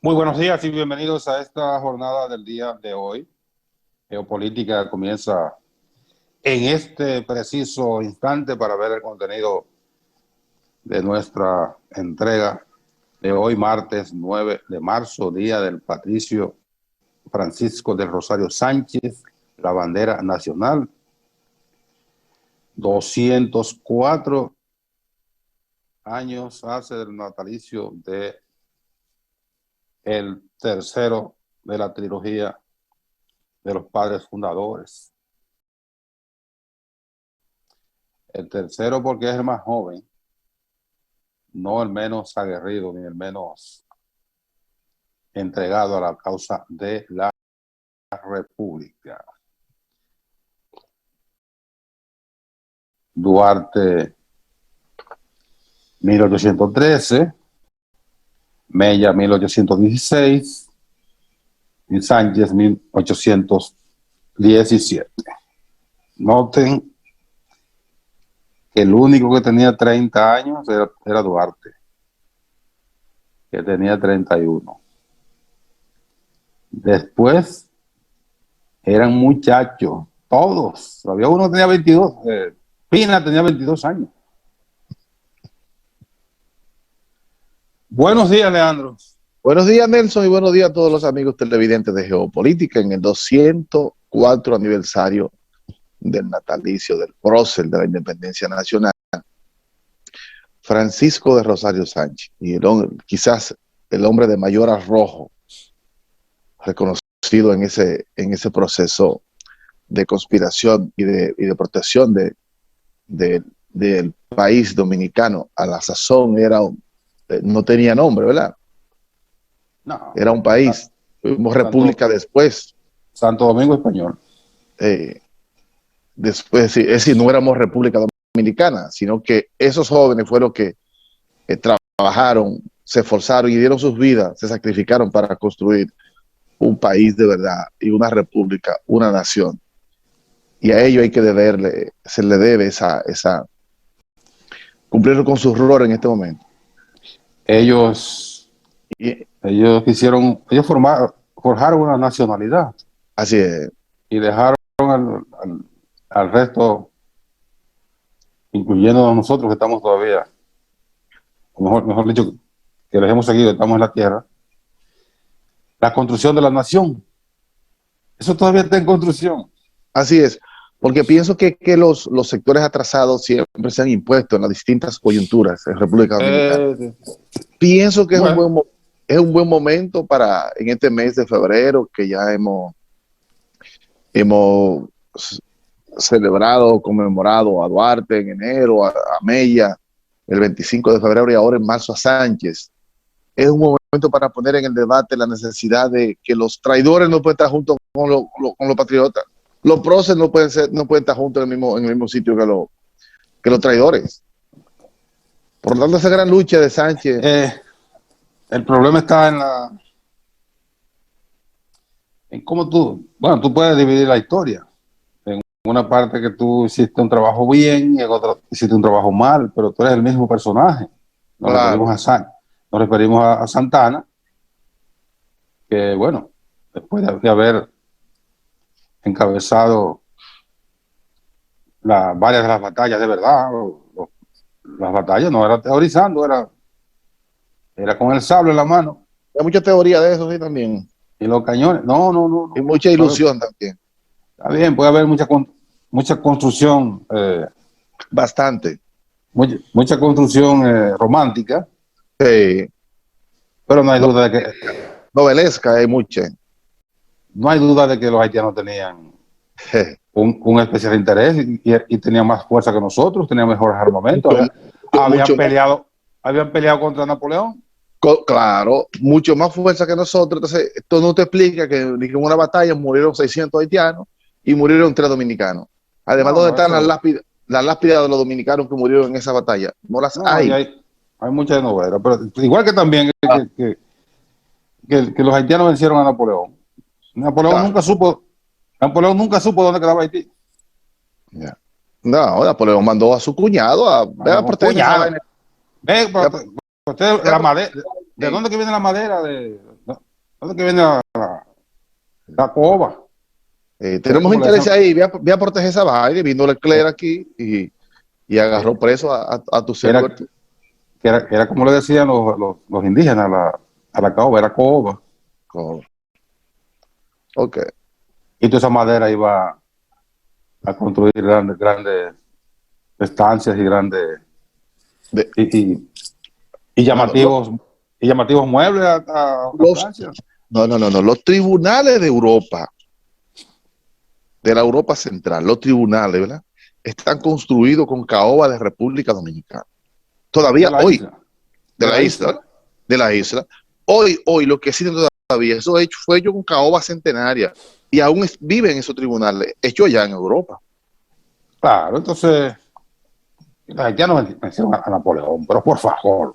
Muy buenos días y bienvenidos a esta jornada del día de hoy. Geopolítica comienza en este preciso instante para ver el contenido de nuestra entrega de hoy, martes 9 de marzo, día del Patricio Francisco del Rosario Sánchez, la bandera nacional. 204 años hace del natalicio de el tercero de la trilogía de los padres fundadores. El tercero porque es el más joven, no el menos aguerrido ni el menos entregado a la causa de la República. Duarte 1813, Mella 1816 y Sánchez 1817. Noten que el único que tenía 30 años era Duarte, que tenía 31. Después eran muchachos, todos. Había uno que tenía 22, Pina tenía 22 años. Buenos días, Leandro. Buenos días, Nelson, y buenos días a todos los amigos televidentes de Geopolítica en el 204 aniversario del natalicio del prócer de la Independencia Nacional, Francisco de Rosario Sánchez, y quizás el hombre de mayor arrojo reconocido en ese proceso de conspiración y de protección del país dominicano. A la sazón no tenía nombre, ¿verdad? No, Era un país, fuimos república después. Santo Domingo Español. Después, es decir, no éramos República Dominicana, sino que esos jóvenes fueron los que trabajaron, se esforzaron y dieron sus vidas, se sacrificaron para construir un país de verdad y una república, una nación. Y a ello hay que deberle, se le debe cumplir con su rol en este momento. Ellos forjaron una nacionalidad. Así es. Y dejaron al resto, incluyendo a nosotros que estamos todavía, mejor dicho, que les hemos seguido, estamos en la tierra, la construcción de la nación. Eso todavía está en construcción. Así es, porque pienso que los sectores atrasados siempre se han impuesto en las distintas coyunturas en República Dominicana. Pienso que es un buen momento para, en este mes de febrero, que ya hemos celebrado, conmemorado a Duarte en enero, a Mella el 25 de febrero y ahora en marzo a Sánchez. Es un momento para poner en el debate la necesidad de que los traidores no pueden estar juntos con los patriotas. Los próceres no pueden estar juntos en el mismo sitio que los traidores. Por lo tanto, esa gran lucha de Sánchez. El problema está en cómo tú puedes dividir la historia. En una parte que tú hiciste un trabajo bien y en otra hiciste un trabajo mal, pero tú eres el mismo personaje. Claro. Nos referimos a Santana, que bueno, después de haber encabezado varias de las batallas de verdad, las batallas no era teorizando, era con el sable en la mano. Hay mucha teoría de eso, sí, también. Y los cañones, no. Y mucha ilusión también. Está bien, puede haber mucha construcción. Bastante. Mucha construcción romántica. Sí. Pero no hay duda de que... Novelesca hay mucha. No hay duda de que los haitianos tenían un especial interés y tenían más fuerza que nosotros, tenían mejores armamentos. Habían peleado contra Napoleón. Claro, mucho más fuerza que nosotros. Entonces, esto no te explica que en una batalla murieron 600 haitianos y murieron 3 dominicanos. Además, ¿dónde están las lápidas de los dominicanos que murieron en esa batalla? No las hay. Hay muchas novelas, pero igual que también que los haitianos vencieron a Napoleón. Napoleón nunca supo dónde quedaba Haití. Yeah. No, Napoleón mandó a su cuñado a proteger esa vaina. ¿De dónde que viene la madera? ¿Dónde que viene la coba? Era Tenemos como le interés decían, ahí, voy a proteger esa vaina. Y vino Leclerc aquí y agarró eh, preso a tu era, server. era como le decían los indígenas a la caoba, era coba. Oh, ok. Y toda esa madera iba a construir grandes estancias y grandes De- y, y- y bueno, llamativos muebles a los, Francia. no. Los tribunales de Europa, de la Europa Central, los tribunales, ¿verdad? Están construidos con caoba de República Dominicana. De Todavía la hoy, isla, de de la la isla, isla. ¿verdad? De la isla. Hoy, lo que existe todavía, eso hecho, fue hecho con caoba centenaria y aún viven esos tribunales, hechos allá en Europa. Claro, entonces, los haitianos mencionan a Napoleón, pero por favor,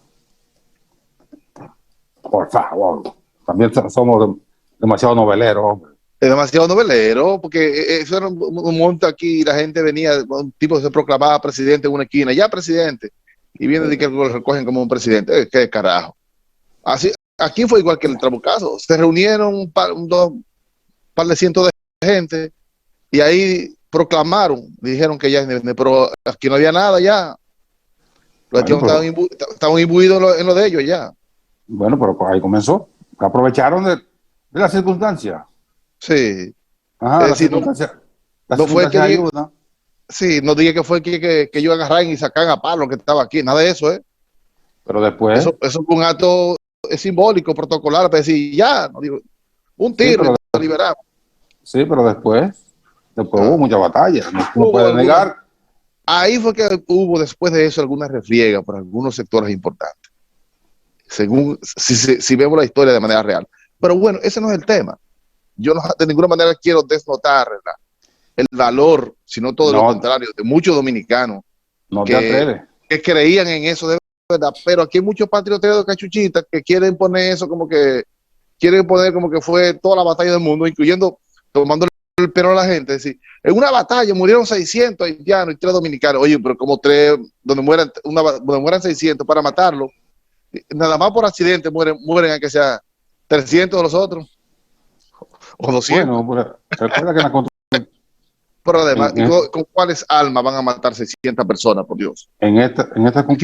también somos demasiado noveleros, hombre. Es demasiado novelero, porque eso era un monte aquí y la gente venía, un tipo se proclamaba presidente en una esquina, ya presidente, y viene de que lo recogen como un presidente. ¿Qué carajo? Así, aquí fue igual que el Trabucazo. Se reunieron un par de cientos de gente y ahí proclamaron, dijeron que ya, pero aquí no había nada ya. Los Bueno, haitianos estaban imbuidos en lo de ellos ya. pero pues ahí comenzó. Aprovecharon de las circunstancias. Sí. Ajá, Es decir, las no fue que circunstancias ayudan. sí, no dije que fue que yo agarraran y sacan a palo que estaba aquí, nada de eso, ¿eh? Pero después, Eso fue un acto simbólico, protocolar, para decir, ya, no digo, un sí, tiro y nos liberamos. sí, pero después hubo Ah, mucha batalla. No, no hubo puede algunas, negar. ahí fue que hubo después de eso algunas refriegas por algunos sectores importantes, según si vemos la historia de manera real. Pero bueno, ese no es el tema. Yo no, de ninguna manera quiero desnotar el valor, sino todo lo No, contrario, de muchos dominicanos no te que, atreves. que creían en eso de verdad. Pero aquí hay muchos patrioteros cachuchitas que quieren poner eso como que quieren poner como que fue toda la batalla del mundo, incluyendo tomando el pelo a la gente. Es decir, en una batalla murieron 600 haitianos y 3 dominicanos. Oye, pero como 3, donde mueran 600 para matarlo, nada más por accidente mueren a que sea 300 de los otros o 200. Bueno, pero recuerda que Pero además, ¿y en, con cuáles almas van a matar 600 personas, por Dios? Aquí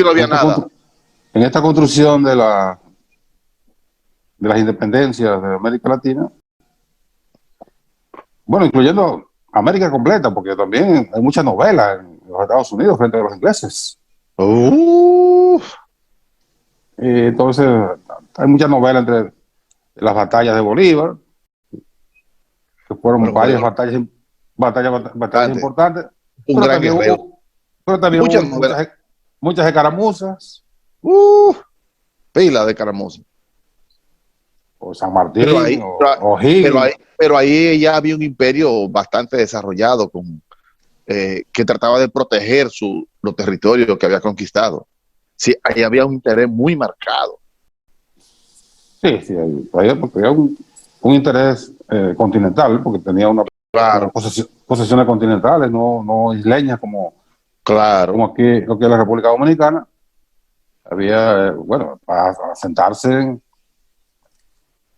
no había nada. en esta construcción de las independencias de América Latina, bueno, incluyendo América completa, porque también hay muchas novelas en los Estados Unidos frente a los ingleses. Uf, Y entonces, hay muchas novelas entre las batallas de Bolívar, que fueron bueno, varias Bolívar, batallas importante, importantes, un pero gran también guerrero. hubo Muchas novelas. muchas escaramuzas, Uf, pila de caramosa. o San Pero Martín, ahí, pero, o pero ahí, Higgins. pero ahí ya había un imperio bastante desarrollado que trataba de proteger los territorios que había conquistado. Sí, ahí había un interés muy marcado. Sí, sí, porque había un interés continental, porque tenía Claro, posesiones continentales, no isleñas claro. como aquí, lo que es la República Dominicana. Había, bueno, para asentarse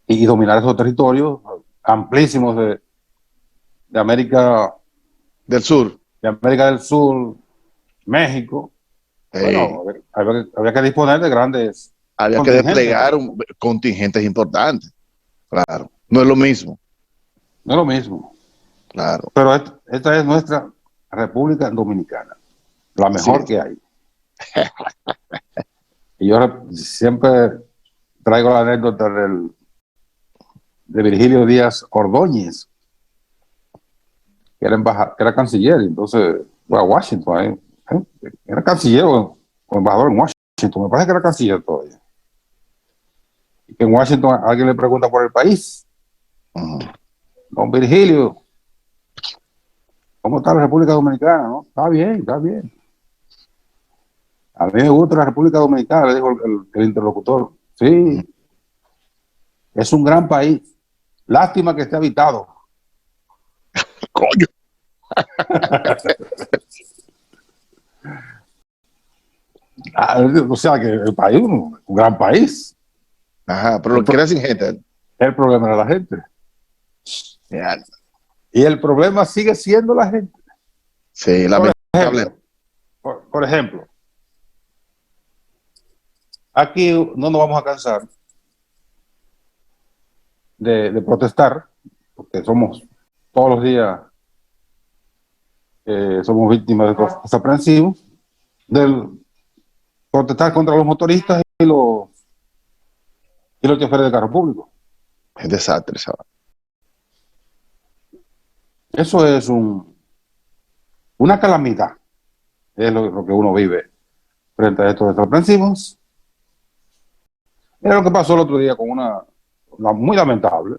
y dominar esos territorios amplísimos de Del sur. de América del Sur, México. Hey, Bueno, había que disponer de grandes había que contingentes. desplegar contingentes importantes. Claro. No es lo mismo. No es lo mismo. Claro. Pero esta es nuestra República Dominicana, la Así mejor es. que hay. Y yo siempre traigo la anécdota de Virgilio Díaz Ordóñez, que era canciller, y entonces fue a Washington. Era canciller o embajador en Washington, me parece que era canciller todavía. Y que en Washington alguien le pregunta por el país. Uh-huh. Don Virgilio, ¿cómo está la República Dominicana? ¿No? Está bien, está bien. A mí me gusta la República Dominicana, le dijo el interlocutor. Uh-huh. Sí, es un gran país. Lástima que esté habitado. Coño. O sea que el país, un gran país. Ajá, pero El, lo que pro- era sin gente. El problema era la gente. Ya, Y el problema sigue siendo la gente. sí, Por lamentable. ejemplo, por ejemplo, aquí no nos vamos a cansar de protestar, porque somos todos los días, somos víctimas de estos desaprensivos, del protestar contra los motoristas y los choferes de carro público. Es desastre, ¿sabes? Eso es una calamidad, es lo que uno vive frente a estos desaprensivos. Mira lo que pasó el otro día con una muy lamentable,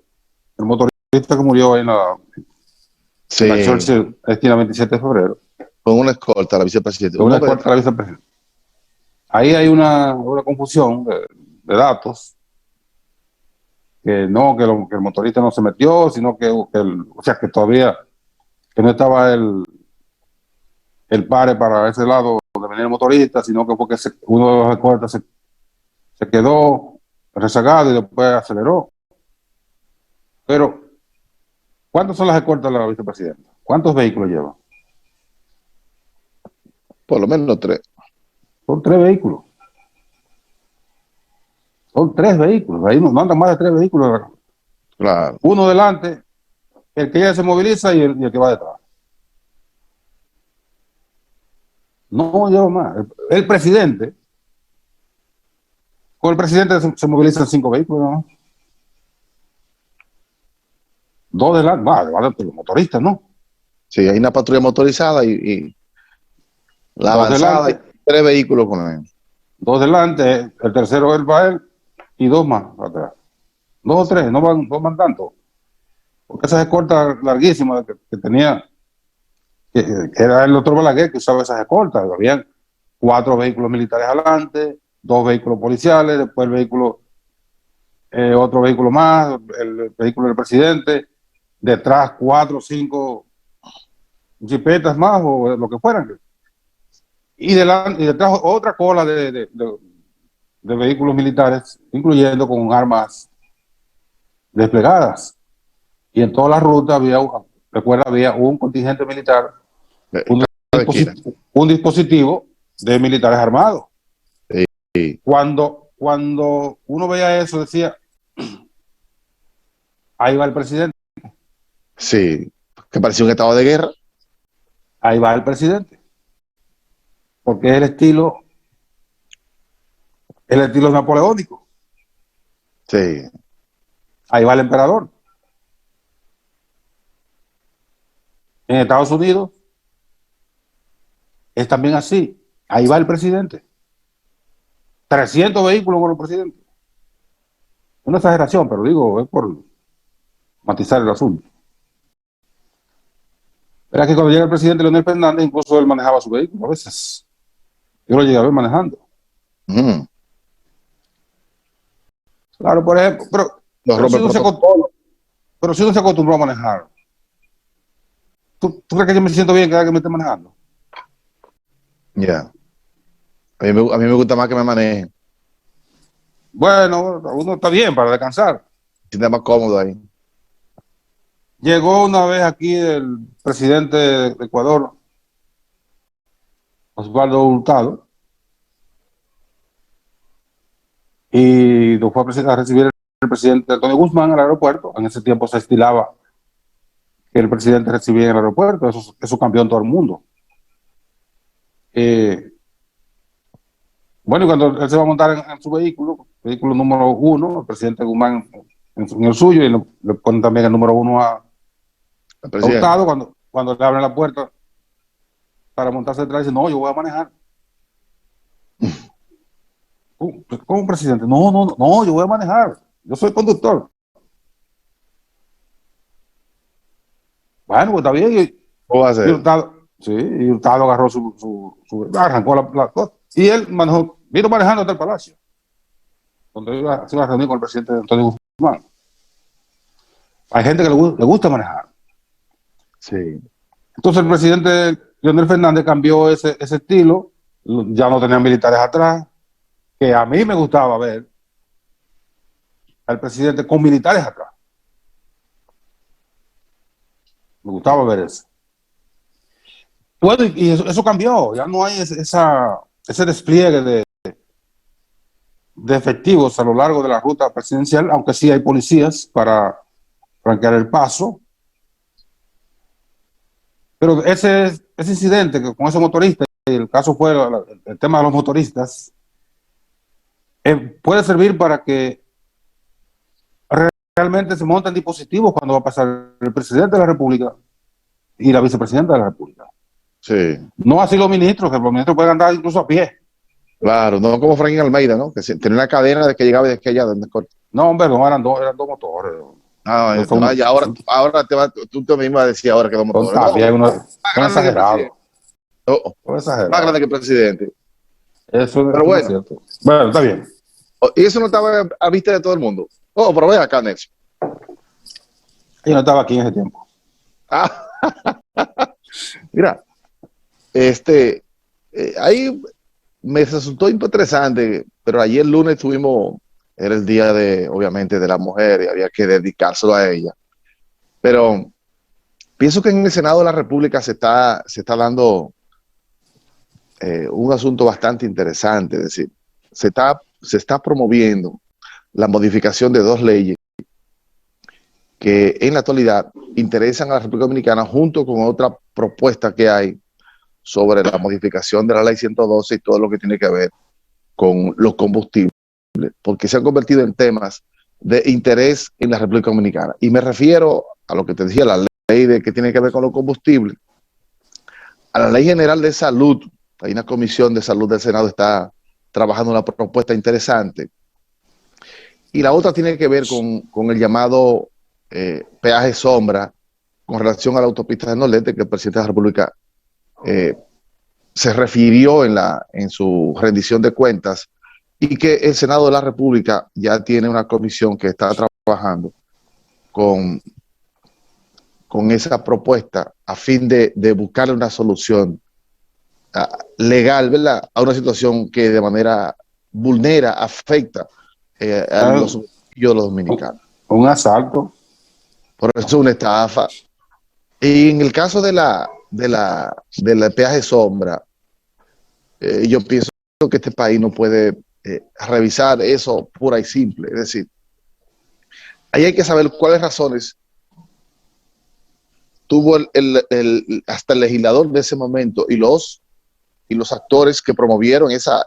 el motorista que murió ahí en la Sí, Churchill, esquina 27 de febrero, con una escolta, la vicepresidenta. de Un una hombre, escolta de la vicepresidenta. Ahí hay una confusión de datos, que no, que el motorista no se metió, sino o sea, que todavía, que no estaba el pare para ese lado donde venía el motorista, sino que porque uno de los escoltas se quedó rezagado y después aceleró. Pero, ¿cuántas son las escoltas de la vicepresidenta? ¿Cuántos vehículos llevan? por lo menos tres. Son tres vehículos. Son tres vehículos. Ahí no andan más de tres vehículos. Claro. Uno delante, el que ya se moviliza y el que va detrás. No lleva más. El presidente, con el presidente se movilizan cinco vehículos, ¿no? Dos delante, delante los motoristas, ¿no? Sí, hay una patrulla motorizada y la Dos avanzada y delante, tres vehículos con él. dos delante, el tercero él va él y dos más atrás. Dos o tres, no van tanto. Porque esas escoltas larguísimas que tenía, que era el otro Balaguer que usaba esas escoltas. Habían cuatro vehículos militares adelante, dos vehículos policiales, después otro vehículo más, el vehículo del presidente, detrás cuatro o cinco jipetas más o lo que fueran. Y detrás otra cola de vehículos militares, incluyendo con armas desplegadas. Y en toda la ruta recuerda, había un contingente militar, un, Cada esquina. un dispositivo de militares armados. Sí, Cuando uno veía eso, decía, ahí va el presidente, sí, que parecía un estado de guerra. ahí va el presidente, porque es el estilo napoleónico, Sí, ahí va el emperador. En Estados Unidos es también así, ahí va el presidente. 300 vehículos con el presidente. Una exageración, pero digo, es por matizar el asunto. Era que cuando llega el presidente Leonel Fernández, incluso él manejaba su vehículo a veces. Yo lo llegué a ver manejando. mm, Claro, por ejemplo, pero, no pero, rompe si el uno se, protocolo. pero si uno se acostumbró a manejar, ¿tú crees que yo me siento bien cada vez que me esté manejando? Ya. A mí me gusta más que me manejen. Bueno, uno está bien para descansar. Se siente más cómodo ahí. Llegó una vez aquí el presidente de Ecuador, Osvaldo Hurtado, y lo fue a recibir el presidente Antonio Guzmán al aeropuerto. En ese tiempo se estilaba que el presidente recibía en el aeropuerto, eso cambió en todo el mundo. Eh, bueno, y cuando él se va a montar en su vehículo número uno, el presidente Guzmán en el suyo, y le ponen también el número uno El a presidente. Hurtado, cuando le abren la puerta para montarse detrás, dice, no, yo voy a manejar. ¿Cómo presidente? No, no, no, yo voy a manejar. Yo soy conductor. Bueno, pues está bien. ¿Cómo va a Y ser? Hurtado, sí, y Hurtado agarró arrancó la cosa. Y él vino manejando hasta el Palacio, donde se iba a reunir con el presidente Antonio Guzmán. Hay gente que le gusta manejar. Sí. Entonces el presidente Leonel Fernández cambió ese estilo, ya no tenía militares atrás, que a mí me gustaba ver, al presidente con militares atrás. Me gustaba ver eso. Bueno, y eso cambió, ya no hay ese despliegue de efectivos a lo largo de la ruta presidencial, aunque sí hay policías para franquear el paso. Pero ese incidente que con ese motorista, el caso fue el tema de los motoristas, puede servir para que realmente se monten dispositivos cuando va a pasar el presidente de la República y la vicepresidenta de la República. Sí, No así los ministros, que los ministros pueden andar incluso a pie. claro, no como Franklin Almeida, ¿no? Que tenía una cadena de que llegaba de aquella donde corta. No, hombre, no eran dos motores. Ah, No fue uno, ahora tú te mismo decías ahora que los son motores. No, también más son grande que el presidente. exagerados. No, Son más grande exagerados. que el presidente. Eso Pero no es bueno, cierto. Bueno, está bien. y eso no estaba a vista de todo el mundo. Oh, pero ve acá, Nelson. Yo no estaba aquí en ese tiempo. Ah, mira, ahí me resultó interesante, pero ayer lunes era el día obviamente, de la mujer y había que dedicárselo a ella. Pero pienso que en el Senado de la República se está dando un asunto bastante interesante, es decir, se está promoviendo la modificación de dos leyes que en la actualidad interesan a la República Dominicana junto con otra propuesta que hay sobre la modificación de la ley 112 y todo lo que tiene que ver con los combustibles, porque se han convertido en temas de interés en la República Dominicana. Y me refiero a lo que te decía, la ley que tiene que ver con los combustibles, a la ley general de salud. Hay una comisión de salud del Senado está trabajando una propuesta interesante. Y la otra tiene que ver con el llamado peaje sombra con relación a la autopista de Nordeste, que el presidente de la República se refirió en su rendición de cuentas, y que el Senado de la República ya tiene una comisión que está trabajando con esa propuesta a fin de buscarle una solución legal, ¿verdad?, a una situación que de manera vulnera, afecta a los bolsillos de los dominicanos. Un asalto. Por eso es una estafa. Y en el caso del peaje sombra, yo pienso que este país no puede revisar eso pura y simple. Es decir, ahí hay que saber cuáles razones tuvo hasta el legislador de ese momento y los actores que promovieron esa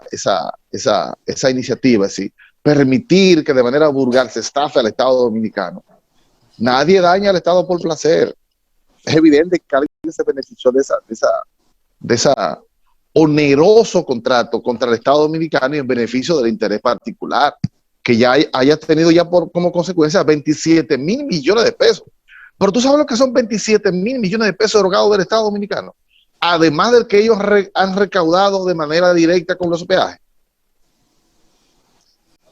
iniciativa, es decir, permitir que de manera vulgar se estafe al Estado dominicano. Nadie daña al Estado por placer. Es evidente que alguien se benefició de esa oneroso contrato contra el Estado dominicano y en beneficio del interés particular, que ya haya tenido ya como consecuencia 27 mil millones de pesos. Pero tú sabes lo que son 27 mil millones de pesos erogados del Estado dominicano, además del que ellos han recaudado de manera directa con los peajes.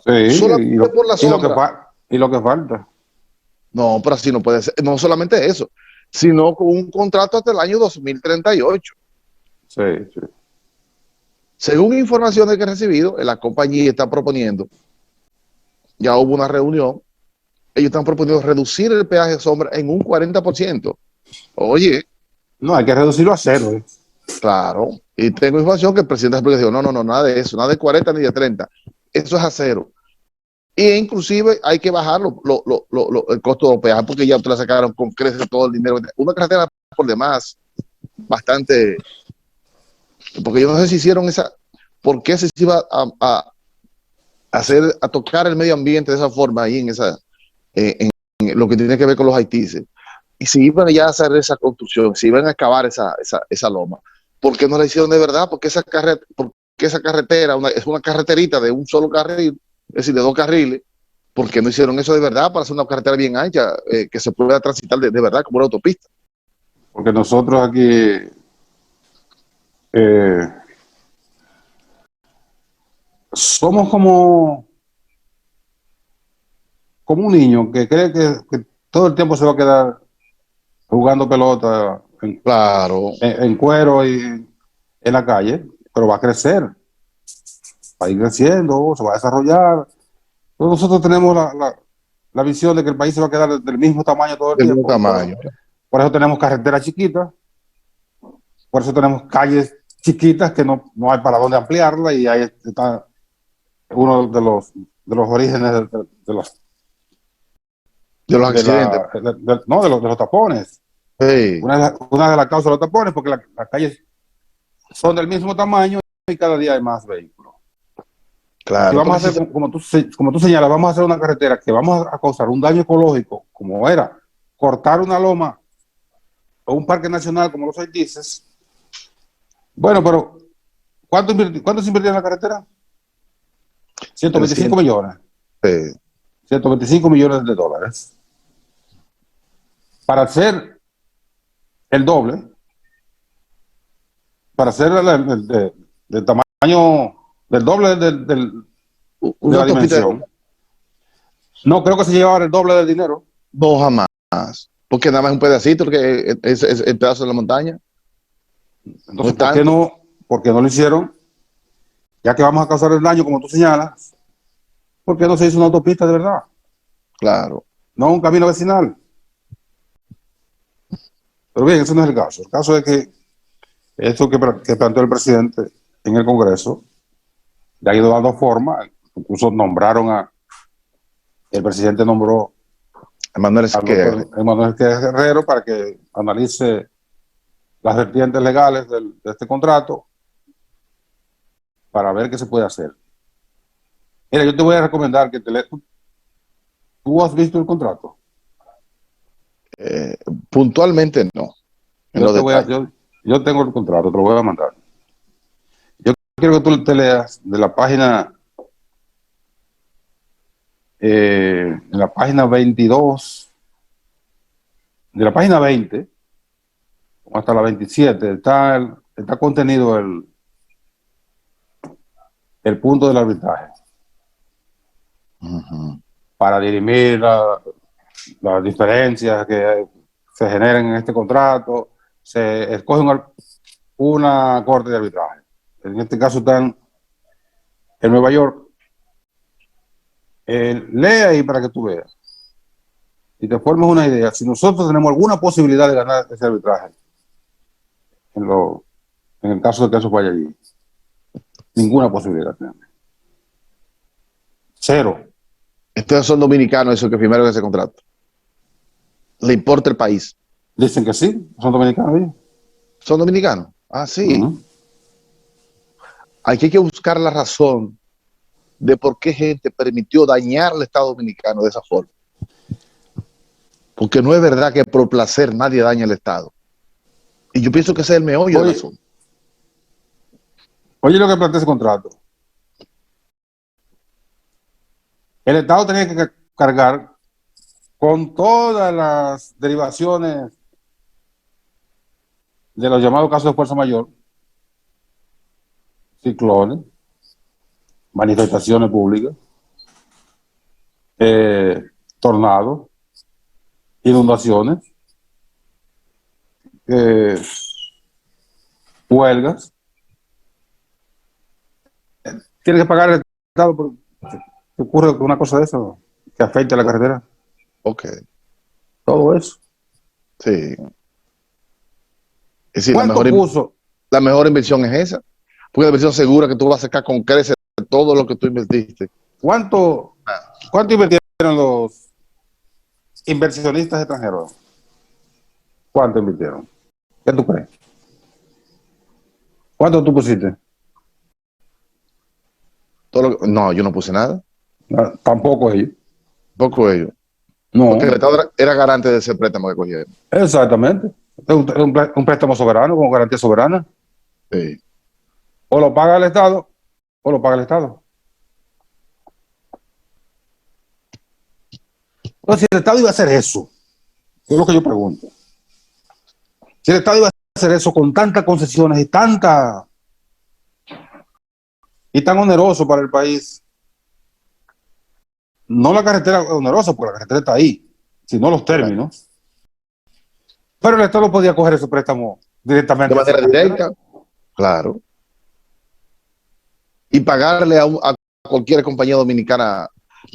Sí, Solamente por la sombra. Y lo que falta. No, pero así no puede ser. No solamente eso, sino con un contrato hasta el año 2038. Sí, sí. Según informaciones que he recibido, la compañía está proponiendo, ya hubo una reunión, ellos están proponiendo reducir el peaje de sombra en un 40%. Oye. No, hay que reducirlo a cero. Claro. Y tengo información que el presidente de la República dijo, no, nada de eso, nada de 40 ni de 30. Eso es a cero. E inclusive hay que bajar el costo de los peajes, porque ya ustedes sacaron con creces todo el dinero. Una carretera por demás, bastante, porque yo no sé si hicieron ¿por qué se iba a tocar el medio ambiente de esa forma ahí en lo que tiene que ver con los haitíes? Y si iban ya a hacer esa construcción, si iban a acabar esa loma, ¿por qué no la hicieron de verdad? Porque esa carretera es una carreterita de un solo carril, es decir, de 2 carriles. ¿Por qué no hicieron eso de verdad para hacer una carretera bien ancha, que se pueda transitar de verdad como una autopista? Porque nosotros aquí somos como un niño que cree que todo el tiempo se va a quedar jugando pelota Claro. en cuero y en la calle, pero va a crecer, va a ir creciendo, se va a desarrollar. Entonces nosotros tenemos la visión de que el país se va a quedar del mismo tamaño todo el Del mismo tiempo. tamaño. Por eso tenemos carreteras chiquitas, por eso tenemos calles chiquitas que no hay para dónde ampliarla, y ahí está uno de los orígenes De los accidentes. de los tapones. Sí, Una de las causas de los tapones, porque las calles son del mismo tamaño y cada día hay más vehículos. Si claro. vamos a Porque hacer, si como tú señalas, vamos a hacer una carretera que vamos a causar un daño ecológico, como era cortar una loma o un parque nacional, como los dices. Bueno, pero ¿cuánto se invirtió en la carretera? 125 300, millones. sí, 125 millones de dólares. Para hacer el doble, para hacer del tamaño, del doble de una la autopista dimensión. No creo que se llevara el doble del dinero. no jamás. Porque nada más es un pedacito, que es el pedazo de la montaña. No Entonces, es ¿por qué tanto. no? ¿Por qué no lo hicieron? Ya que vamos a causar el daño, como tú señalas, ¿por qué no se hizo una autopista de verdad? Claro. No un camino vecinal. Pero bien, ese no es el caso. El caso es que esto que planteó el presidente en el Congreso le ha ido dando forma. Incluso el presidente nombró Manuel al Esquer. doctor Emanuel Guerrero para que analice las vertientes legales de este contrato para ver qué se puede hacer. Mira, yo te voy a recomendar que tú has visto el contrato. Eh, Puntualmente no, en Yo los te voy a, detalles. yo tengo el contrato, te lo voy a mandar. Yo quiero que tú te leas de la página, en la página 22, de la página 20 hasta la 27, está contenido el punto del arbitraje Ujú. para dirimir las diferencias que se generen en este contrato. Se escoge una corte de arbitraje. En este caso están en Nueva York. Lee ahí para que tú veas y te formes una idea. Si nosotros tenemos alguna posibilidad de ganar ese arbitraje, en, lo, en el caso de que eso vaya allí, ninguna posibilidad tenemos. Cero. Estos son dominicanos esos que firmaron ese contrato. Le importa el país. Dicen que sí, son dominicanos ellos. Son dominicanos. Ah, sí. Uh-huh. Aquí hay que buscar la razón de por qué gente permitió dañar al Estado dominicano de esa forma. Porque no es verdad que por placer nadie daña al Estado. Y yo pienso que ese es el meollo del Oye, asunto. oye lo que plantea ese contrato. El Estado tenía que cargar con todas las derivaciones de los llamados casos de fuerza mayor, ciclones, manifestaciones públicas, tornados, inundaciones, eh, huelgas. Tiene que pagar el Estado por que ocurre una cosa de eso que afecte a la carretera. Ok, Todo eso. sí. Es decir, ¿Cuánto puso? la mejor inversión es esa. Porque la inversión segura que tú vas a sacar con creces todo lo que tú invertiste. ¿Cuánto, cuánto invirtieron los inversionistas extranjeros? ¿Cuánto invirtieron? ¿Qué tú crees? ¿Cuánto tú pusiste? No, yo no puse nada. No, tampoco ellos. Poco ellos. Porque el No, Estado era garante de ese préstamo que cogieron. exactamente. Es un préstamo soberano con garantía soberana. Sí. O lo paga el Estado o lo paga el Estado. Entonces, si el Estado iba a hacer eso, es lo que yo pregunto. Si el Estado iba a hacer eso con tantas concesiones y tan oneroso para el país, no la carretera onerosa, porque la carretera está ahí, sino los Claro. términos. Pero el Estado podía coger ese préstamo De directamente hacia manera la carretera. directa, claro. Y pagarle a cualquier compañía dominicana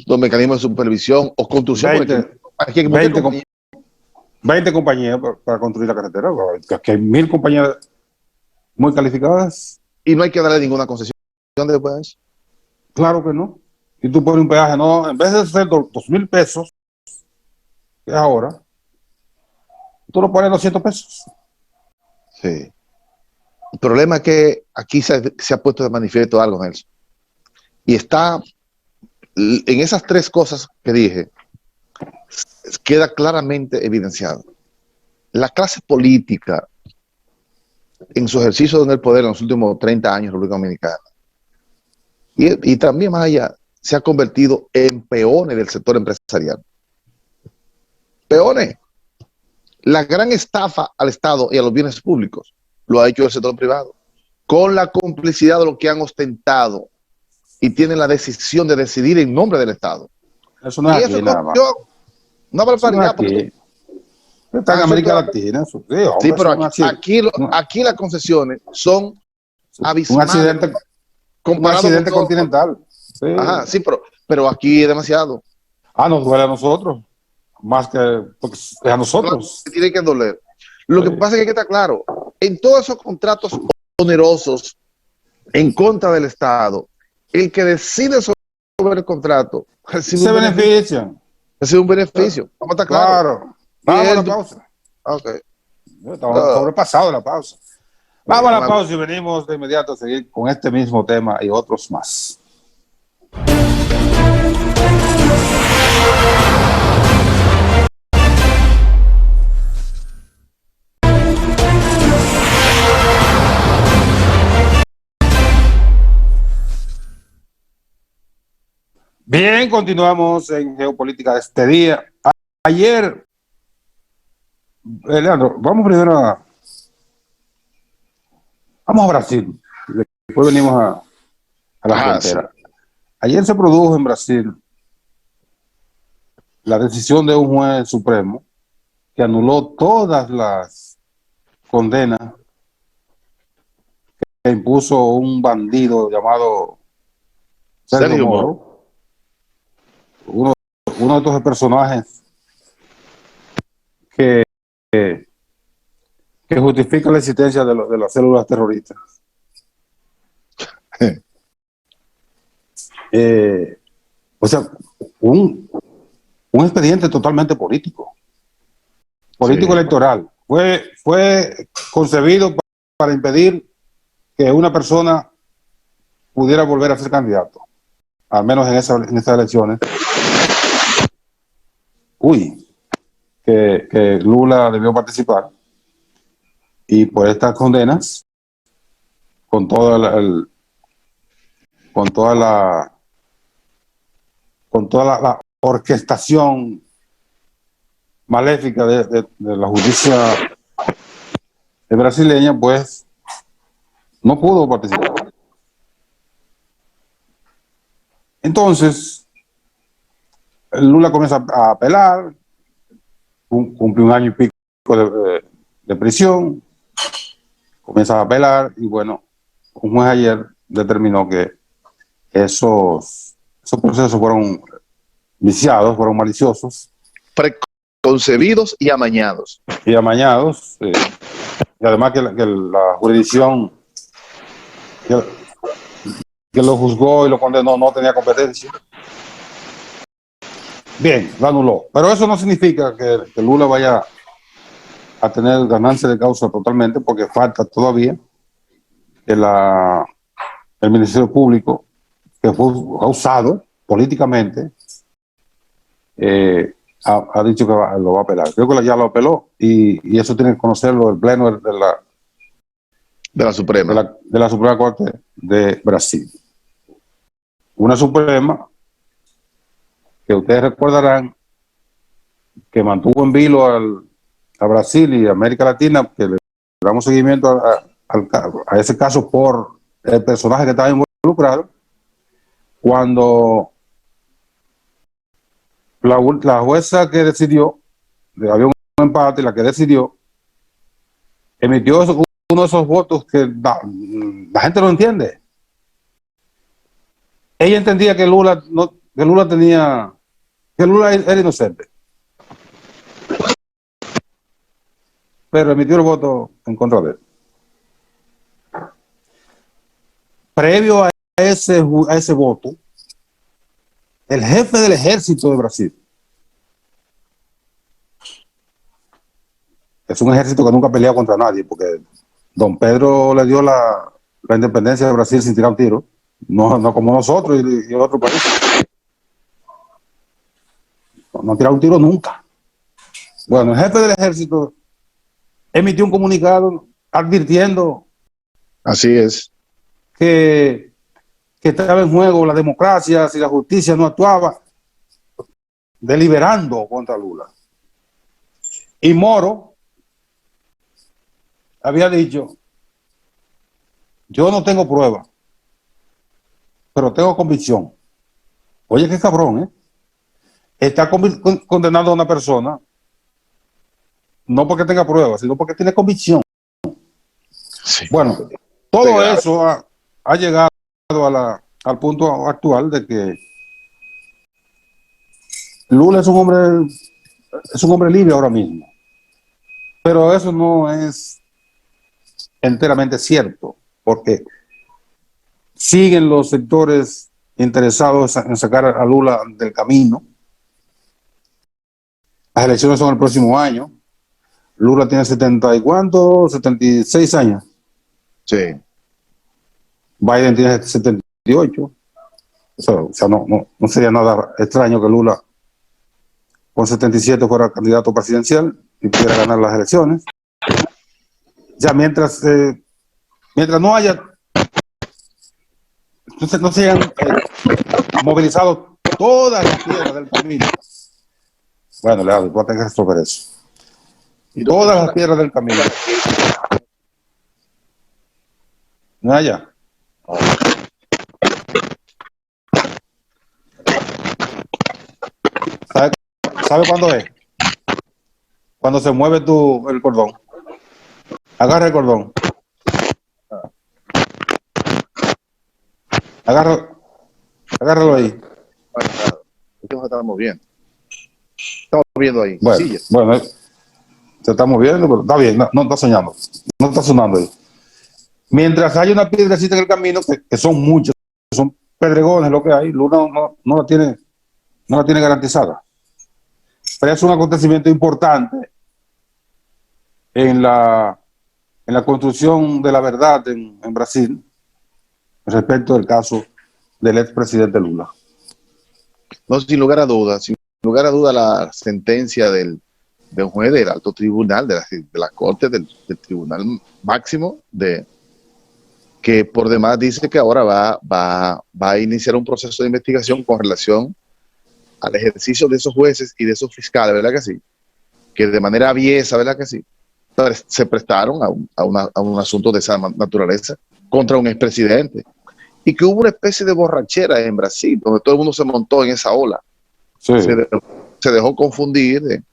los mecanismos de supervisión o construcción. 20, Aquí hay 20, 20 compañías para construir la carretera. Que hay 1000 compañías muy calificadas. y no hay que darle ninguna concesión después de eso. Claro que no. Y tú pones un peaje, no, en vez de ser 2,000 pesos, que es ahora, tú lo pones 200 pesos. Sí. El problema es que aquí se ha puesto de manifiesto algo, Nelson. Y está en esas tres cosas que dije, queda claramente evidenciado. La clase política, en su ejercicio en el poder en los últimos 30 años en República Dominicana, y también más allá, se ha convertido en peones del sector empresarial. Peones. La gran estafa al Estado y a los bienes públicos lo ha hecho el sector privado, con la complicidad de lo que han ostentado y tienen la decisión de decidir en nombre del Estado. Eso no es aquí, nada más. Una barbaridad. Está en América Latina. Sí, hombre, sí, pero aquí aquí las concesiones son abismales. Un accidente continental. Sí. Ajá, sí, pero aquí es demasiado. Nos duele a nosotros, más que porque es a nosotros. Tiene que doler. Lo que pasa es que hay que estar claro, en todos esos contratos onerosos en contra del Estado, el que decide sobre el contrato se benefician. Recibe un beneficio. Vamos a estar claros. Claro. Vamos a la pausa. Okay. Estamos sobrepasados la pausa. Vamos a la pausa y venimos de inmediato a seguir con este mismo tema y otros más. Bien, continuamos en Geopolítica de este día. Ayer, Leandro, vamos primero vamos a Brasil. Después venimos a la frontera. Sí. Ayer se produjo en Brasil la decisión de un juez supremo que anuló todas las condenas que impuso un bandido llamado Sergio Moro. Uno de estos personajes que justifica la existencia de las células terroristas. O sea, un expediente totalmente político sí. Electoral. Fue concebido para impedir que una persona pudiera volver a ser candidato, al menos en esas elecciones. Que Lula debió participar, y por estas condenas, con toda la orquestación maléfica de la justicia brasileña, pues no pudo participar. Entonces Lula comienza a apelar, cumple 1 año y pico de prisión, comienza a apelar, y bueno, un juez ayer determinó que esos procesos fueron viciados, fueron maliciosos, preconcebidos y amañados. Y además que la jurisdicción que lo juzgó y lo condenó no tenía competencia. Bien, lo anuló. Pero eso no significa que Lula vaya a tener ganancia de causa totalmente, porque falta todavía que el Ministerio Público, que fue usado políticamente, ha dicho que lo va a apelar. Creo que ya lo apeló, y eso tiene que conocerlo el Pleno de la Suprema. De la Suprema Corte de Brasil. Una Suprema que ustedes recordarán que mantuvo en vilo a Brasil y a América Latina, que le damos seguimiento a ese caso por el personaje que estaba involucrado, cuando la jueza que decidió, había un empate, la que decidió, emitió uno de esos votos que la gente no entiende. Ella entendía que Lula que Lula tenía, que Lula era inocente, pero emitió el voto en contra de él. Previo a ese voto, el jefe del ejército de Brasil, es un ejército que nunca ha peleado contra nadie, porque don Pedro le dio la independencia de Brasil sin tirar un tiro, no como nosotros y otros países. No ha tirado un tiro nunca. Bueno, el jefe del ejército emitió un comunicado advirtiendo Así es. que estaba en juego la democracia si la justicia no actuaba, deliberando contra Lula. Y Moro había dicho, yo no tengo prueba, pero tengo convicción. Oye, qué cabrón, ¿eh? Está condenando a una persona no porque tenga pruebas, sino porque tiene convicción. Sí. Bueno, todo eso ha llegado al punto actual de que Lula es un hombre libre ahora mismo. Pero eso no es enteramente cierto, porque siguen los sectores interesados en sacar a Lula del camino. Las elecciones son el próximo año. Lula tiene 70 y cuánto, 76 años. Sí. Biden tiene 78. O sea, no sería nada extraño que Lula con 77 fuera candidato presidencial y pudiera ganar las elecciones. Ya mientras no haya, no se hayan movilizado todas las piedras del camino. Bueno, Leandro, voy a tener que resolver eso. Y todas las piedras del camino. No haya. ¿Sabe cuándo es? Cuando se mueve el cordón. Agarra el cordón. Agárralo ahí. Nos estamos viendo. Estamos viendo ahí. Bueno, se está moviendo, pero está bien, no está soñando. No está sonando ahí. Mientras hay una piedrecita en el camino, que son muchos, son pedregones lo que hay, Luna no la tiene garantizada. Pero es un acontecimiento importante en la construcción de la verdad en Brasil respecto del caso del expresidente Lula. No, sin lugar a dudas, la sentencia del juez del alto tribunal, de la corte del tribunal máximo, que por demás dice que ahora va a iniciar un proceso de investigación con relación al ejercicio de esos jueces y de esos fiscales, ¿verdad que sí? Que de manera aviesa, ¿verdad que sí? Se prestaron a un asunto de esa naturaleza contra un expresidente. Y que hubo una especie de borrachera en Brasil, donde todo el mundo se montó en esa ola. Sí. Se dejó confundir.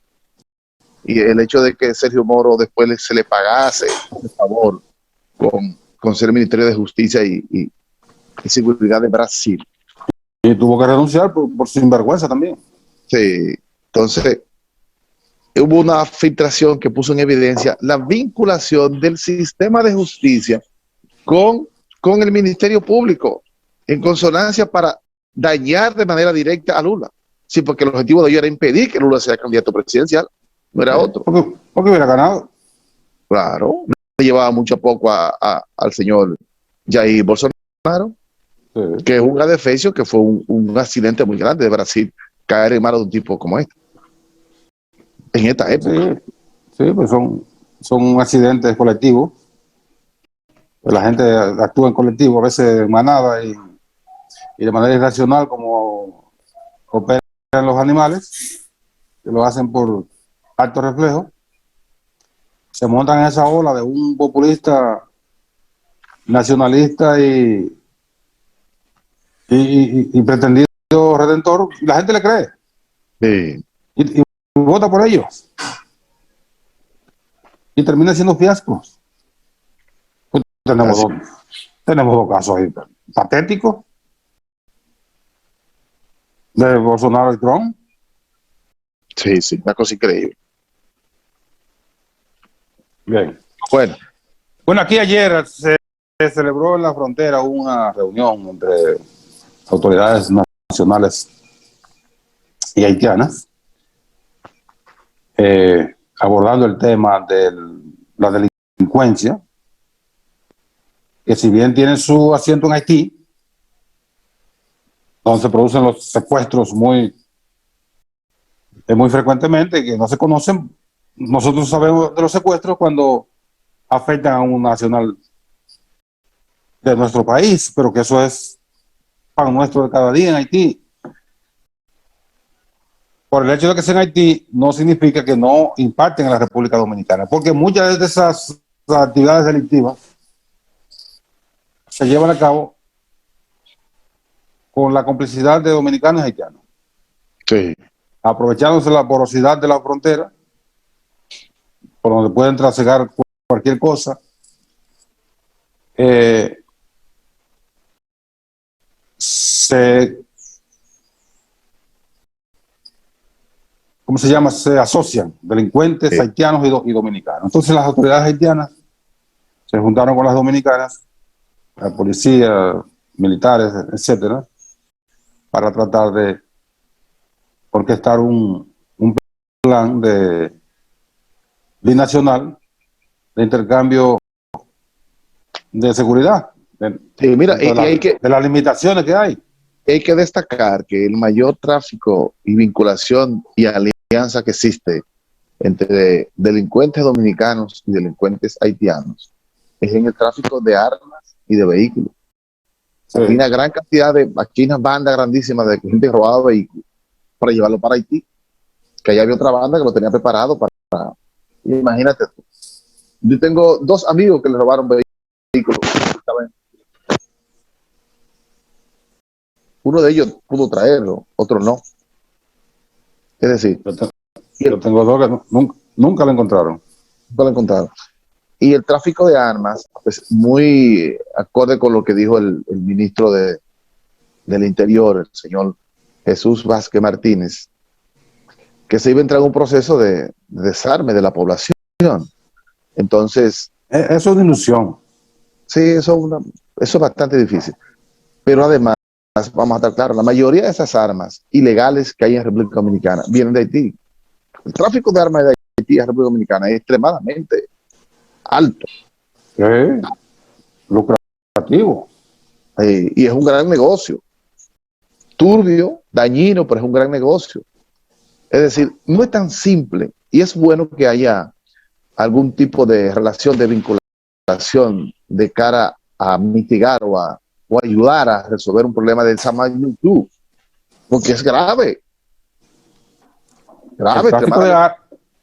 Y el hecho de que Sergio Moro después se le pagase el favor con ser Ministerio de Justicia y Seguridad de Brasil. Y tuvo que renunciar por sinvergüenza también. Sí, entonces hubo una filtración que puso en evidencia la vinculación del sistema de justicia con el Ministerio Público, en consonancia para dañar de manera directa a Lula. Sí, porque el objetivo de ellos era impedir que Lula sea candidato presidencial, no era otro. Porque hubiera ganado. Claro, le llevaba mucho a poco al señor Jair Bolsonaro, sí, que es un adefesio, que fue un accidente muy grande de Brasil, caer en manos de un tipo como este, en esta época. Sí, pues son accidentes colectivos. La gente actúa en colectivo, a veces en manada y de manera irracional, como operan los animales, que lo hacen por alto reflejo. Se montan en esa ola de un populista nacionalista y pretendido redentor, y la gente le cree. Sí. Y vota por ellos. Y termina siendo fiascos. Pues tenemos dos casos ahí patéticos. de Bolsonaro y Trump. Sí, sí, una cosa increíble. Bien. Bueno, Bueno, aquí ayer se celebró en la frontera una reunión entre autoridades nacionales y haitianas, abordando el tema de la delincuencia, que si bien tiene su asiento en Haití, donde se producen los secuestros muy frecuentemente, que no se conocen. Nosotros sabemos de los secuestros cuando afectan a un nacional de nuestro país, pero que eso es pan nuestro de cada día en Haití. Por el hecho de que sea en Haití, no significa que no impacten en la República Dominicana, porque muchas de esas actividades delictivas se llevan a cabo con la complicidad de dominicanos y haitianos, sí. aprovechándose la porosidad de la frontera, por donde pueden trasegar cualquier cosa. Se, ¿Cómo se llama? Se asocian delincuentes Sí. haitianos y dominicanos. Entonces las autoridades haitianas se juntaron con las dominicanas, la policía, militares, etcétera, para tratar de orquestar un plan binacional de intercambio de seguridad, Sí, mira, dentro de las limitaciones que hay. hay que destacar que el mayor tráfico y vinculación y alianza que existe entre delincuentes dominicanos y delincuentes haitianos es en el tráfico de armas y de vehículos. Sí. Hay una gran cantidad aquí una banda grandísima de gente robada vehículos para llevarlo para Haití, que allá había otra banda que lo tenía preparado para, imagínate tú. Yo tengo dos amigos que le robaron vehículos. Uno de ellos pudo traerlo, otro no. Es decir, Yo tengo dos que nunca lo encontraron. nunca lo encontraron. Y el tráfico de armas, pues muy acorde con lo que dijo el ministro del Interior, el señor Jesús Vázquez Martínez, que se iba a entrar en un proceso de desarme de la población. Entonces, Eso es una ilusión. sí, eso es bastante difícil. Pero además, vamos a estar claros, la mayoría de esas armas ilegales que hay en República Dominicana vienen de Haití. El tráfico de armas de Haití a República Dominicana es extremadamente alto. Lucrativo. Y es un gran negocio. Turbio, dañino, pero es un gran negocio. Es decir, no es tan simple y es bueno que haya algún tipo de relación de vinculación de cara a mitigar o ayudar a resolver un problema de esa magnitud, porque es grave. El Grave, tráfico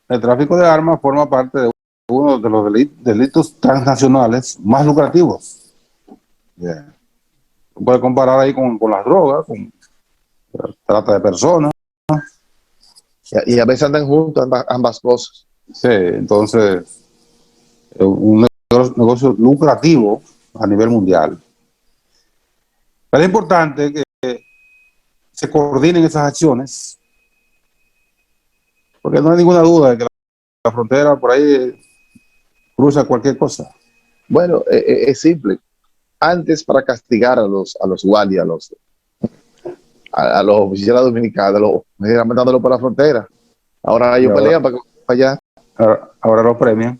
el tráfico de armas forma parte de uno de los delitos transnacionales más lucrativos. Yeah. Puede comparar ahí con las drogas, con la trata de personas. Y a veces andan juntos ambas cosas. Sí, entonces, es un negocio lucrativo a nivel mundial. Pero es importante que se coordinen esas acciones, porque no hay ninguna duda de que la frontera por ahí cruza cualquier cosa. Bueno, es simple. Antes, para castigar a los guardias, a los oficiales dominicanos, iban mandándolo por la frontera. Ahora ellos pelean para allá. Ahora los premian.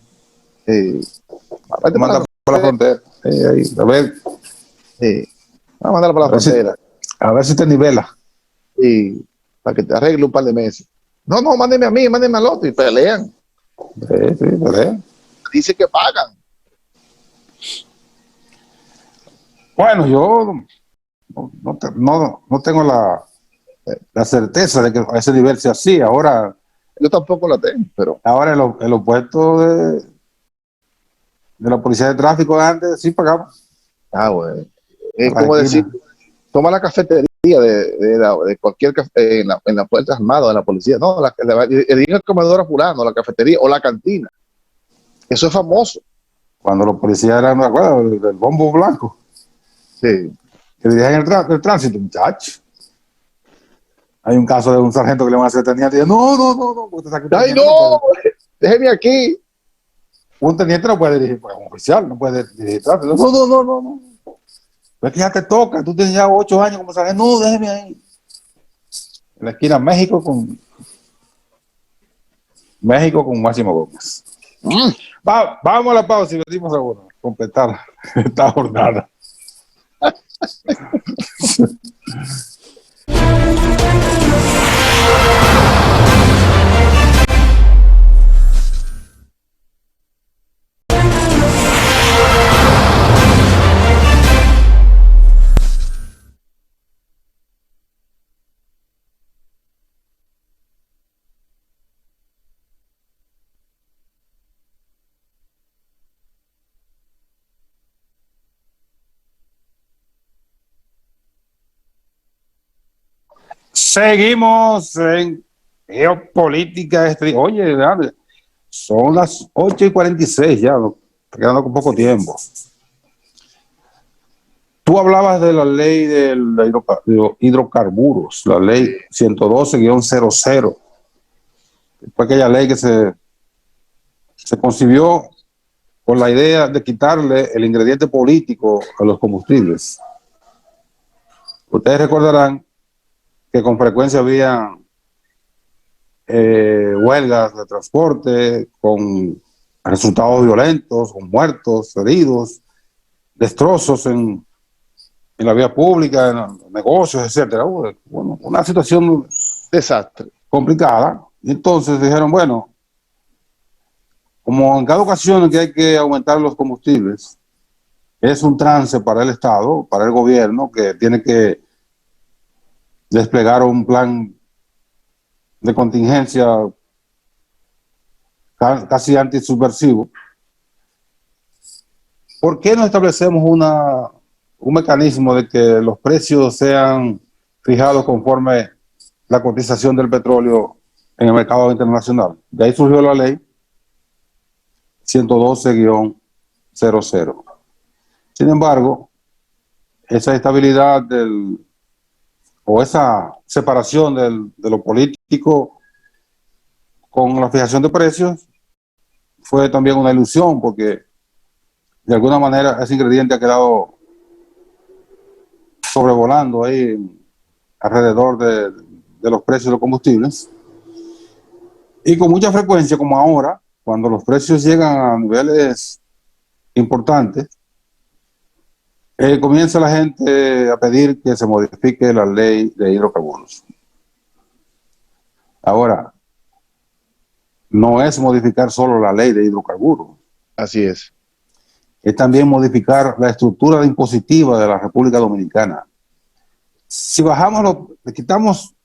Manda por la frontera. A ver. Vamos a mandarlo por la frontera. A ver si te nivela. Y para que te arregle un par de meses. No, mándeme a mí, mándeme al otro. Y pelean. Sí, pelean. Dice que pagan. Bueno, yo no tengo la certeza de que a ese nivel sea así. Ahora, yo tampoco la tengo, pero ahora el opuesto de la policía de tráfico antes sí pagaba. Bueno. Es como decir, toma la cafetería de cualquier café en la Fuerza Armada de la policía. No, el comedor a fulano, la cafetería o la cantina. Eso es famoso. Cuando los policías eran, ¿me acuerdo? Del bombo blanco. Sí. Que dirigían el tránsito, muchachos. Hay un caso de un sargento que le van a hacer teniente y dice, no, porque ¡Ay, no! Déjeme aquí. Un teniente no puede dirigir, pues un oficial no puede dirigir tránsito. No. Es que ya te toca, tú tienes ya 8 años como sargento, no, déjeme ahí. En la esquina México con Máximo Gómez. Vamos a la pausa y venimos a completar esta jornada. Seguimos en geopolítica. Oye, son las 8:46 ya, está quedando con poco tiempo. Tú hablabas de la ley de hidrocarburos, la ley 112-00. Fue aquella ley que se concibió con la idea de quitarle el ingrediente político a los combustibles. Ustedes recordarán que con frecuencia había huelgas de transporte con resultados violentos, con muertos, heridos, destrozos en la vía pública, en los negocios, etcétera. Bueno, una situación Desastre. complicada. Y entonces dijeron, bueno, como en cada ocasión en que hay que aumentar los combustibles, es un trance para el Estado, para el gobierno, que tiene que desplegar un plan de contingencia casi antisubversivo. ¿Por qué no establecemos un mecanismo de que los precios sean fijados conforme la cotización del petróleo en el mercado internacional? De ahí surgió la ley 112-00. Sin embargo, esa estabilidad o esa separación de lo político con la fijación de precios fue también una ilusión, porque de alguna manera ese ingrediente ha quedado sobrevolando ahí alrededor de los precios de los combustibles. Y con mucha frecuencia, como ahora, cuando los precios llegan a niveles importantes, comienza la gente a pedir que se modifique la ley de hidrocarburos. Ahora, no es modificar solo la ley de hidrocarburos. Así es. Es también modificar la estructura impositiva de la República Dominicana. Si le quitamos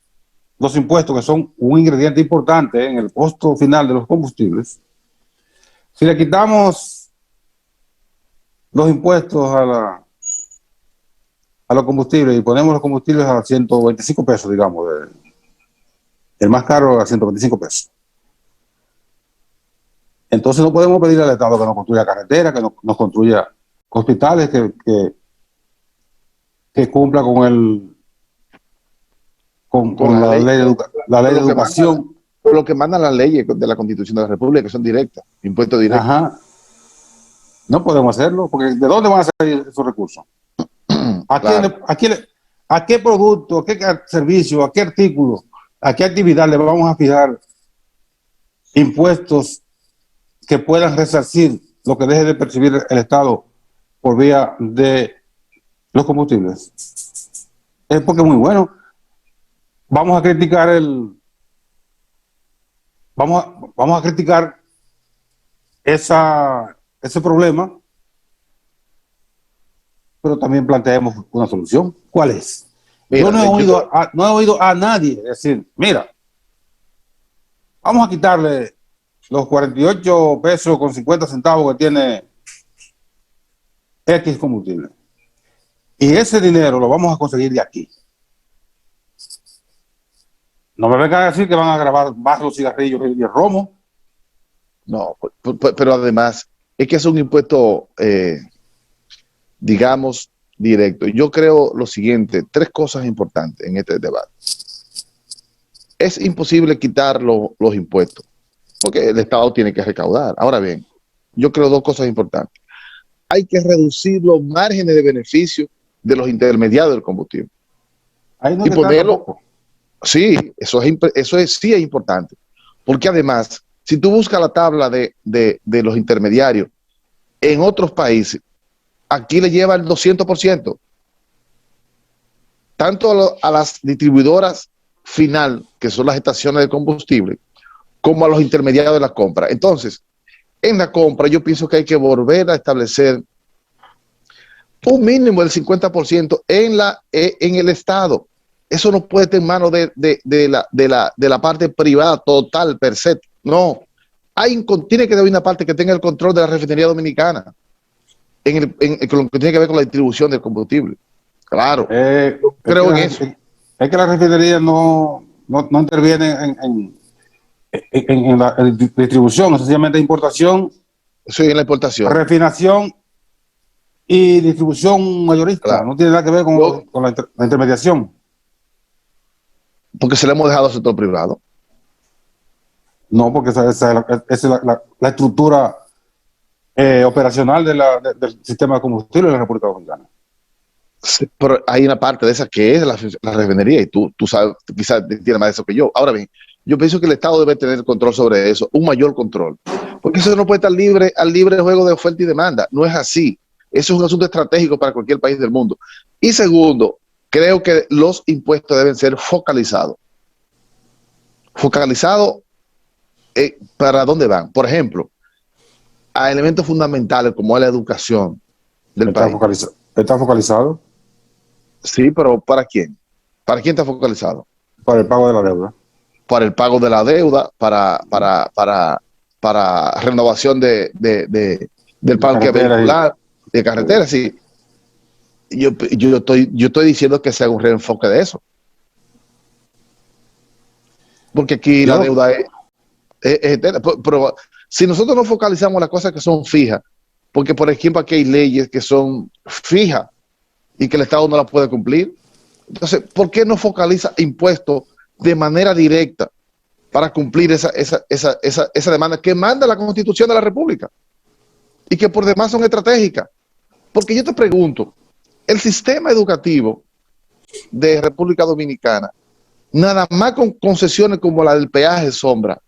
los impuestos, que son un ingrediente importante en el costo final de los combustibles, si le quitamos los impuestos a los combustibles y ponemos los combustibles a 125 pesos, digamos, el más caro a 125 pesos. Entonces no podemos pedirle al Estado que nos construya carreteras, que nos construya hospitales, que cumpla con la ley de educación. Lo que mandan las leyes de la Constitución de la República, que son directas, impuestos directos. Ajá. No podemos hacerlo, porque ¿de dónde van a salir esos recursos? Claro. ¿A qué producto, a qué servicio, a qué artículo, a qué actividad le vamos a fijar impuestos que puedan resarcir lo que deje de percibir el Estado por vía de los combustibles? Es porque es muy bueno. Vamos a criticar vamos a criticar ese problema, pero también planteemos una solución. ¿Cuál es? Mira, yo no he oído a nadie decir, mira, vamos a quitarle los 48 pesos con 50 centavos que tiene X combustible, y ese dinero lo vamos a conseguir de aquí. No me vengan a decir que van a grabar más los cigarrillos y el romo. No, pero además es que es un impuesto, digamos, directo. Yo creo lo siguiente, 3 cosas importantes en este debate. es imposible quitar los impuestos, porque el Estado tiene que recaudar. Ahora bien, yo creo dos cosas importantes. Hay que reducir los márgenes de beneficio de los intermediarios del combustible. Ahí no Y es que está ponerlo, tampoco. sí, sí es importante. Porque además, si tú buscas la tabla de los intermediarios en otros países, aquí le lleva el 200%, tanto a las distribuidoras final, que son las estaciones de combustible, como a los intermediarios de la compra. Entonces, en la compra yo pienso que hay que volver a establecer un mínimo del 50% en el Estado. Eso no puede estar en manos de la parte privada total, per se. No. Tiene que haber una parte que tenga el control de la refinería dominicana con lo que tiene que ver con la distribución del combustible. Claro. Yo creo en eso. Es que las refinerías no intervienen en la distribución, sencillamente importación, Eso es en la importación. refinación y distribución mayorista. Claro. No tiene nada que ver con la intermediación. Porque se le hemos dejado al sector privado. No, porque esa es la estructura operacional del sistema de combustible de la República Dominicana. Pero hay una parte de esa que es la refinería y tú sabes, quizás tienes más de eso que yo. Ahora bien, yo pienso que el Estado debe tener control sobre eso, un mayor control, porque eso no puede estar al libre juego de oferta y demanda. No es así. Eso es un asunto estratégico para cualquier país del mundo. Y segundo, creo que los impuestos deben ser focalizados. Focalizados para dónde van. Por ejemplo, a elementos fundamentales como es la educación del país. Está focalizado. Sí, pero ¿para quién? ¿Para quién está focalizado? Para el pago de la deuda. Para el pago de la deuda, para renovación del parque vehicular, de carreteras, sí. Yo estoy diciendo que se haga un reenfoque de eso. Porque aquí la deuda es pero si nosotros no focalizamos las cosas que son fijas, porque por ejemplo aquí hay leyes que son fijas y que el Estado no las puede cumplir, entonces, ¿por qué no focaliza impuestos de manera directa para cumplir esa demanda que manda la Constitución de la República y que por demás son estratégicas? Porque yo te pregunto, el sistema educativo de República Dominicana, nada más con concesiones como la del peaje sombra,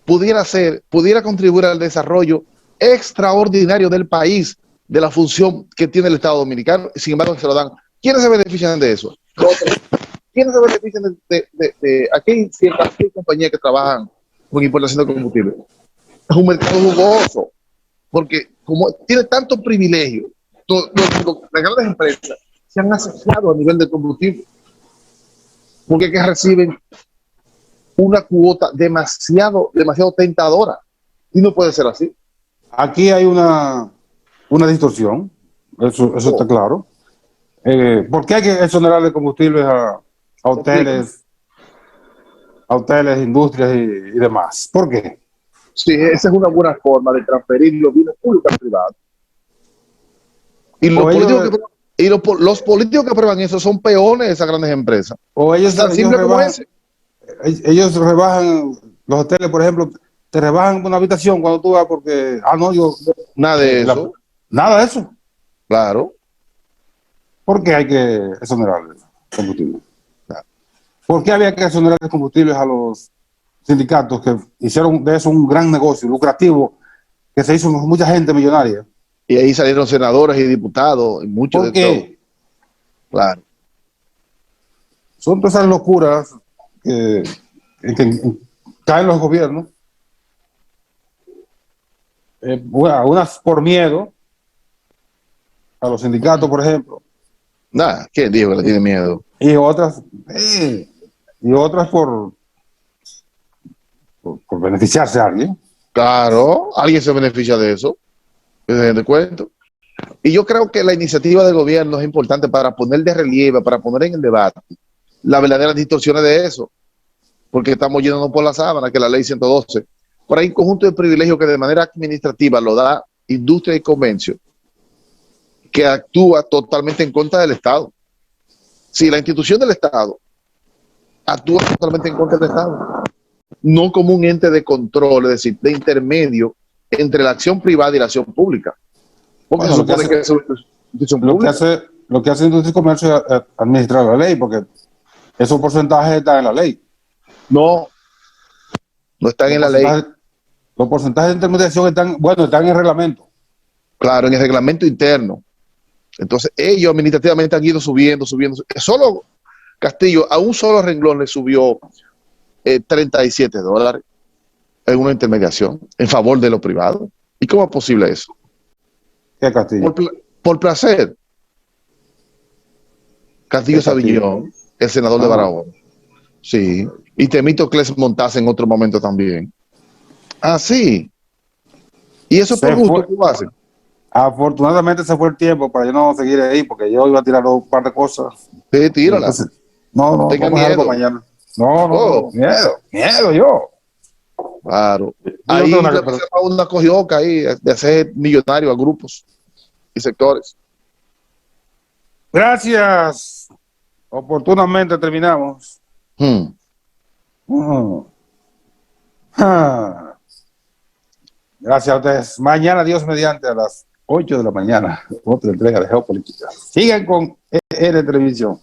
pudiera contribuir al desarrollo extraordinario del país, de la función que tiene el Estado Dominicano, y sin embargo se lo dan. ¿Quiénes se benefician de eso? ¿Quiénes se benefician aquí hay ciertas compañías que trabajan con importación de combustible? Es un mercado jugoso, porque como tiene tantos privilegios, las grandes empresas se han asociado a nivel de combustible, porque es que reciben una cuota demasiado tentadora, y no puede ser así. Aquí hay una distorsión, eso está claro. ¿Por qué hay que exonerar de combustibles a hoteles, industrias y demás? ¿Por qué? Sí, esa es una buena forma de transferir los bienes públicos a privados. Y los políticos que aprueban eso son peones de esas grandes empresas. O ellos rebajan los hoteles, por ejemplo, te rebajan una habitación cuando tú vas porque, nada de eso. Nada de eso. Claro. ¿Por qué hay que exonerar de combustible? ¿Por qué había que exonerar de combustibles a los sindicatos que hicieron de eso un gran negocio lucrativo que se hizo con mucha gente millonaria? Y ahí salieron senadores y diputados y muchos de todo. Claro. Son todas esas locuras que caen los gobiernos, unas por miedo a los sindicatos, por ejemplo. Nada, ¿quién dijo que le tiene miedo? Y otras por beneficiarse a alguien. Claro, alguien se beneficia de eso. De cuento. Y yo creo que la iniciativa del gobierno es importante para poner de relieve, para poner en el debate las verdaderas distorsiones de eso, porque estamos yéndonos por la sábana, que es la ley 112. Por ahí un conjunto de privilegios que de manera administrativa lo da industria y comercio, que actúa totalmente en contra del Estado. Si la institución del Estado actúa totalmente en contra del Estado, no como un ente de control, es decir, de intermedio entre la acción privada y la acción pública, porque Bueno, se supone que es una institución lo que pública. hace, lo que hace Industria y Comercio es administrar la ley, porque esos porcentajes están en la ley. No, no están Los en la ley. porcentajes, los porcentajes de intermediación están, bueno, están en el reglamento. Claro, en el reglamento interno. Entonces, ellos administrativamente han ido subiendo, subiendo. Solo Castillo, a un solo renglón le subió $37 en una intermediación en favor de lo privado. ¿Y cómo es posible eso? ¿Qué Castillo? Por placer. Castillo ¿Qué Castillo? Savillón, el senador de Ajá. Barahona. Sí. Y Temístocles Montaz en otro momento también. Ah, sí. Y eso por Se gusto fue. que lo hacen. Afortunadamente se fue el tiempo para yo no seguir ahí, porque yo iba a tirar un par de cosas. Sí, Y tírala. entonces, no, Tenga vamos a dejarlo para miedo. mañana. No, Oh, miedo yo. claro. Yo no tengo Ahí nada le que perder. pasa una cogioca ahí de hacer millonario a grupos y sectores. Gracias. Oportunamente terminamos. Hmm. Mm. Ah. Gracias a ustedes. Mañana, Dios mediante, a las 8 de la mañana, otra entrega de Geopolítica. Sigan con ER Televisión.